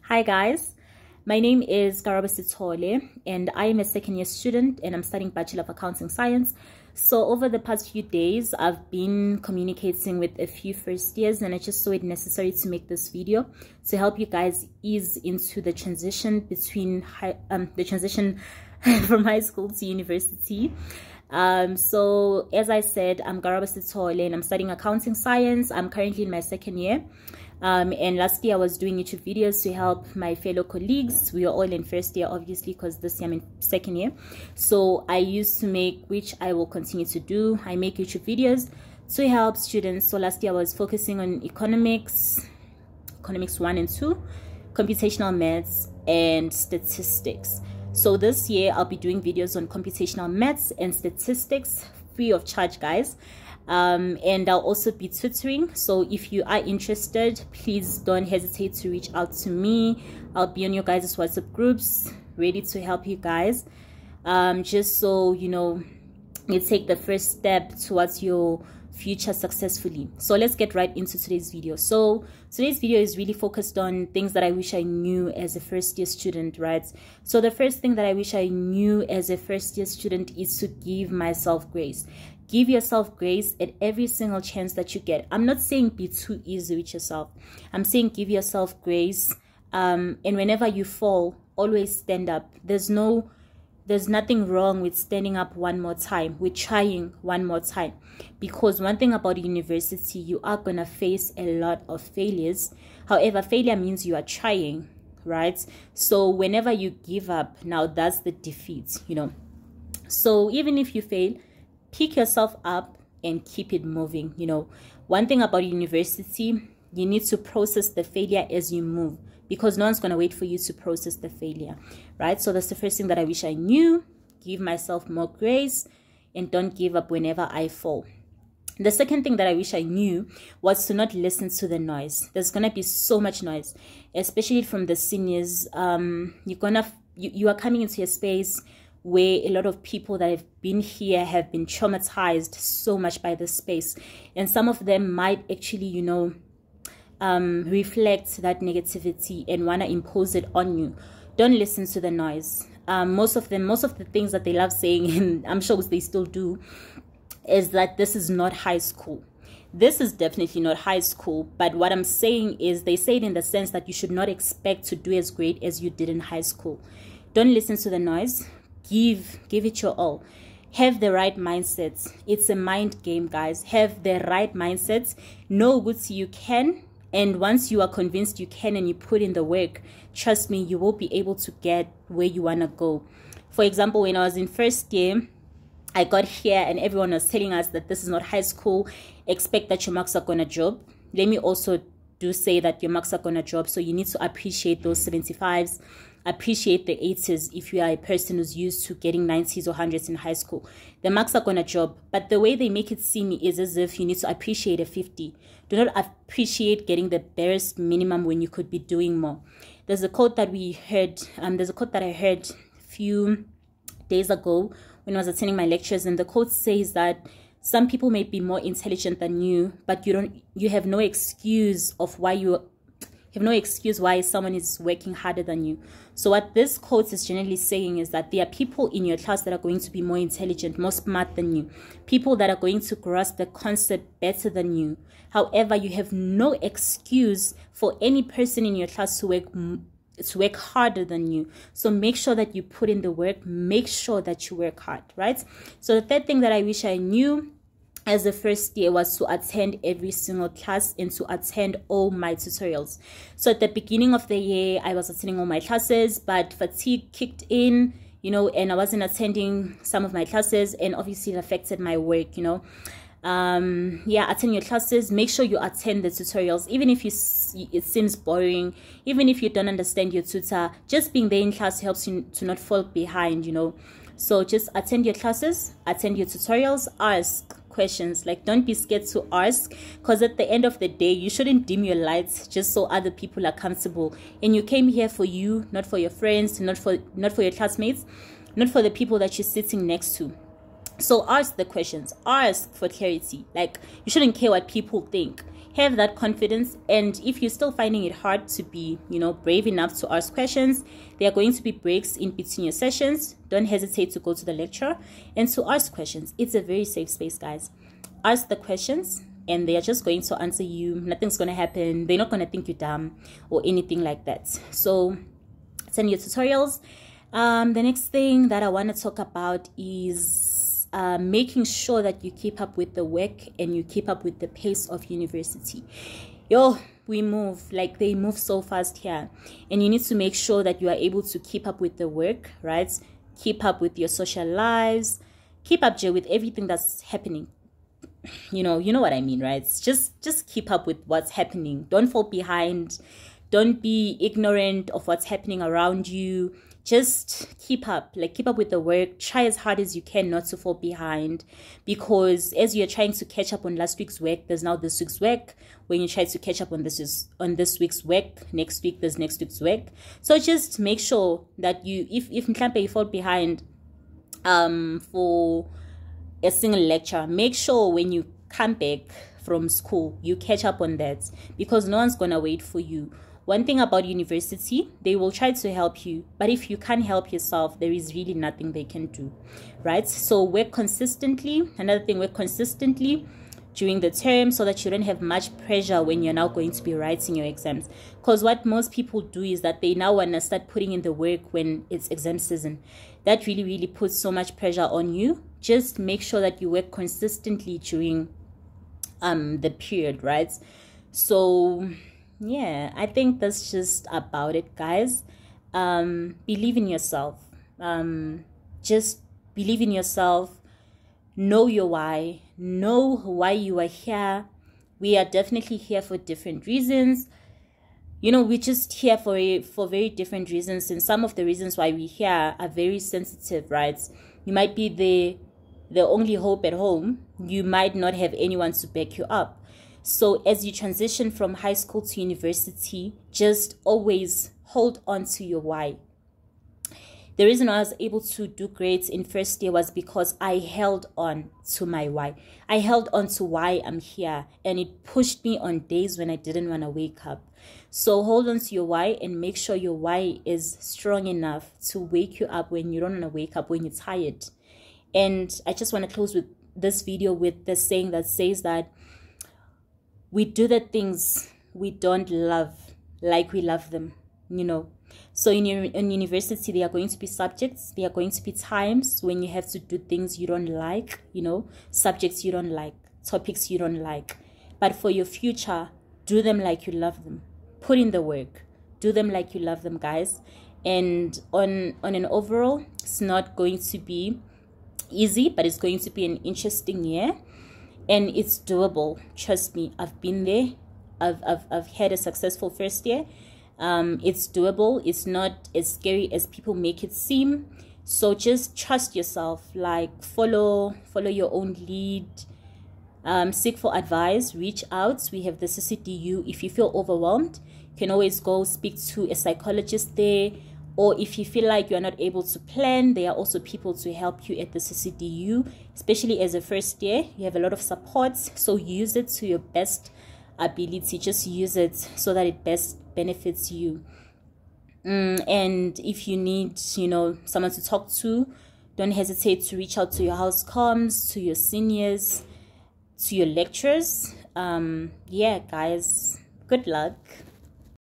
Hi guys, my name is Karabo Sithole and I am a second year student and I'm studying Bachelor of Accounting Science. So over the past few days, I've been communicating with a few first years and I just saw it necessary to make this video to help you guys ease into the transition between from high school to university. So as I said, I'm Karabo Sithole and I'm studying accounting science. I'm currently in my second year. And last year I was doing YouTube videos to help my fellow colleagues. We are all in first year, obviously, because this year I'm in second year. So I used to make, which I will continue to do, I make YouTube videos to help students. So last year I was focusing on economics 1 and 2, computational maths, and statistics. So this year I'll be doing videos on computational maths and statistics free of charge, guys. And I'll also be tutoring. So if you are interested, please don't hesitate to reach out to me. I'll be on your guys' WhatsApp groups, ready to help you guys. Just so you know, you take the first step towards your future successfully. So let's get right into today's video. So today's video is really focused on things that I wish I knew as a first year student, right? So the first thing that I wish I knew as a first year student is to give myself grace. Give yourself grace at every single chance that you get. I'm not saying be too easy with yourself. I'm saying give yourself grace. And whenever you fall, always stand up. There's nothing wrong with standing up one more time, with trying one more time. Because one thing about university, you are going to face a lot of failures. However, failure means you are trying, right? So whenever you give up, now that's the defeat, you know. So even if you fail, pick yourself up and keep it moving. You know, one thing about university, you need to process the failure as you move, because no one's going to wait for you to process the failure, right? So that's the first thing that I wish I knew. Give myself more grace and don't give up whenever I fall. The second thing that I wish I knew was to not listen to the noise. There's going to be so much noise, especially from the seniors. You are coming into a space where a lot of people that have been here have been traumatized so much by this space. And some of them might actually, you know, reflect that negativity and want to impose it on you. Don't listen to the noise. Most of the things that they love saying, and I'm sure they still do, is that this is not high school. This is definitely not high school. But what I'm saying is they say it in the sense that you should not expect to do as great as you did in high school. Don't listen to the noise. Give it your all. Have the right mindset. It's a mind game, guys. Have the right mindset. Know what you can. And once you are convinced you can and you put in the work, trust me, you will be able to get where you want to go. For example, when I was in first year, I got here and everyone was telling us that this is not high school. Expect that your marks are going to drop. Let me also do say that your marks are going to drop. So you need to appreciate those 75s. Appreciate the 80s if you are a person who's used to getting 90s or 100s in high school. The marks are going to drop, but the way they make it seem is as if you need to appreciate a 50. Do not appreciate getting the barest minimum when you could be doing more. There's a quote that we heard, there's a quote that I heard a few days ago when I was attending my lectures, and the quote says that some people may be more intelligent than you, but you have no excuse of why why someone is working harder than you. So what this quote is generally saying is that there are people in your class that are going to be more intelligent, more smart than you, people that are going to grasp the concept better than you. However, you have no excuse for any person in your class to work harder than you. So make sure that you put in the work. Make sure that you work hard, right? So the third thing that I wish I knew as the first year was to attend every single class and to attend all my tutorials. So at the beginning of the year, I was attending all my classes, but fatigue kicked in, you know, and I wasn't attending some of my classes, and obviously it affected my work, you know. Attend your classes. Make sure you attend the tutorials, even if it seems boring, even if you don't understand your tutor. Just being there in class helps you to not fall behind, you know. So just attend your classes, attend your tutorials, ask questions. Like, don't be scared to ask, because at the end of the day, you shouldn't dim your lights just so other people are comfortable. And you came here for you, not for your friends, not for your classmates, not for the people that you're sitting next to. So ask the questions, ask for clarity. Like, you shouldn't care what people think. have that confidence. And if you're still finding it hard to be, brave enough to ask questions, there are going to be breaks in between your sessions. Don't hesitate to go to the lecturer and to ask questions. It's a very safe space, guys. Ask the questions and they are just going to answer you. Nothing's going to happen. They're not going to think you're dumb or anything like that. So send your tutorials. The next thing that I want to talk about is making sure that you keep up with the work and you keep up with the pace of university. We move, like they move so fast here, and you need to make sure that you are able to keep up with the work, right? Keep up with your social lives, keep up with everything that's happening. You know what I mean, right? Just keep up with what's happening. Don't fall behind. Don't be ignorant of what's happening around you. Just keep up with the work. Try as hard as you can not to fall behind, because as you're trying to catch up on last week's work, there's now this week's work. When you try to catch up on this week's work, next week there's next week's work. So just make sure that if you fall behind for a single lecture, make sure when you come back from school you catch up on that, because no one's gonna wait for you. One thing about university, they will try to help you, but if you can't help yourself, there is really nothing they can do, right? So work consistently. Another thing, work consistently during the term so that you don't have much pressure when you're now going to be writing your exams. Because what most people do is that they now want to start putting in the work when it's exam season. That really, really puts so much pressure on you. Just make sure that you work consistently during the period, right? So yeah, I think that's just about it, guys. Believe in yourself. Just believe in yourself. Know your why. Know why you are here. We are definitely here for different reasons. We're just here for very different reasons, and some of the reasons why we're here are very sensitive, right? You might be the only hope at home. You might not have anyone to back you up. So as you transition from high school to university, just always hold on to your why. The reason I was able to do great in first year was because I held on to my why. I held on to why I'm here, and it pushed me on days when I didn't want to wake up. So hold on to your why and make sure your why is strong enough to wake you up when you don't want to wake up, when you're tired. And I just want to close with this video with the saying that says that we do the things we don't love like we love them, So in university, there are going to be subjects, there are going to be times when you have to do things you don't like, subjects you don't like, topics you don't like. But for your future, do them like you love them. Put in the work. Do them like you love them, guys. And on an overall, it's not going to be easy, but it's going to be an interesting year. And it's doable. Trust me, I've been there. I've had a successful first year. It's doable. It's not as scary as people make it seem. So just trust yourself. Follow your own lead. Seek for advice. Reach out. We have the CCDU. If you feel overwhelmed, you can always go speak to a psychologist there. Or if you feel like you're not able to plan, there are also people to help you at the CCDU, especially as a first year. You have a lot of support, so use it to your best ability. Just use it so that it best benefits you. And if you need, someone to talk to, don't hesitate to reach out to your house comms, to your seniors, to your lecturers. Yeah, guys, good luck.